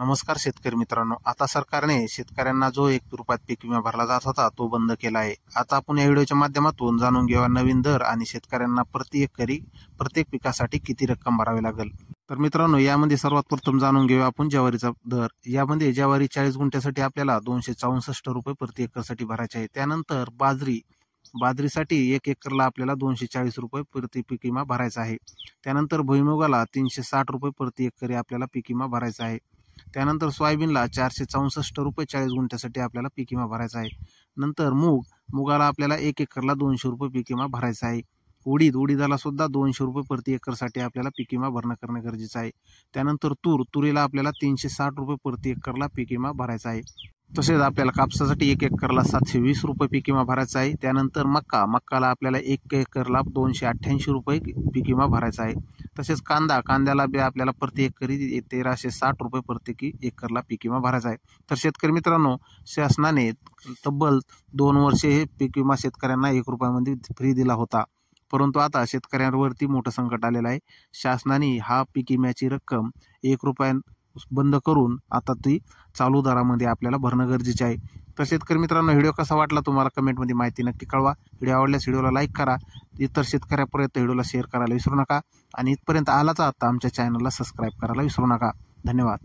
नमस्कार शेतकरी मित्रांनो, आता सरकारने शेतकऱ्यांना जो 1 रुपयात पीक विमा भरला जात होता तो बंद केला आहे। आता आपण या व्हिडिओच्या माध्यमातून जाणून घेऊया नवीन दर आणि शेतकऱ्यांना प्रति एकरी प्रत्येक पिकासाठी किती रक्कम भरावी लागेल। तर मित्रांनो, यामध्ये सर्वात प्रथम जाणून घेऊया आपण ज्वारीचा दर। यामध्ये ज्वारी 40 गुंठ्यासाठी आपल्याला 264 रुपये प्रति एकरसाठी भरायचे आहे। त्यानंतर बाजरीसाठी 1 एकरला आपल्याला 240 रुपये प्रति पीक विमा भरायचा आहे। त्यानंतर भुईमुगाला 360 रुपये प्रति एकरी आपल्याला पीक विमा भरायचा आहे। त्यानंतर सोयाबीनला 464 रुपये 40 गुंठ्यासाठी आपल्याला पीक विमा भरायचा आहे। नंतर मुगाला आपल्याला 1 एकरला 200 रुपये पीक विमा भरायचा आहे। उडीदाला सुद्धा 200 रुपये प्रति एकरसाठी आपल्याला पीक विमा करणं गरजेचं आहे। त्यानंतर तुरीला आपल्याला 360 रुपये प्रति एकरला पीक विमा भरायचा आहे। तसेच आपल्याला कापसासाठी 1 एकरला 720 रुपये पीक विमा भरायचा आहे। त्यानंतर मक्काला आपल्याला 1 एकरला 288 रुपये पीक विमा भरायचा आहे। तसेच कांद्याला आपल्याला प्रति एकरी 1360 रुपये प्रति एकरला पीक विमा भरायचा आहे। तर शेतकरी मित्रांनो, शासनाने तब्बल 2 वर्षे हे पीक विमा शेतकऱ्यांना 1 रुपयामध्ये फ्री दिला होता, परंतु आता शेतकऱ्यांवरती मोठं संकट आलेलं आहे। शासनाने हा पीक विम्याची रक्कम 1 रुपया बंद करून आता ती चालू दरामध्ये आपल्याला भरणं गरजेचे आहे। तर शेतकरी मित्रांनो, व्हिडिओ कसा वाटला तुम्हाला कमेंटमध्ये माहिती नक्की कळवा। व्हिडिओ आवडल्यास व्हिडिओला लाईक करा, इतर शेतकऱ्यापर्यंत व्हिडिओला शेअर करायला विसरू नका आणि इथपर्यंत आलाच आता आमच्या चॅनलला सबस्क्राईब करायला विसरू नका। धन्यवाद।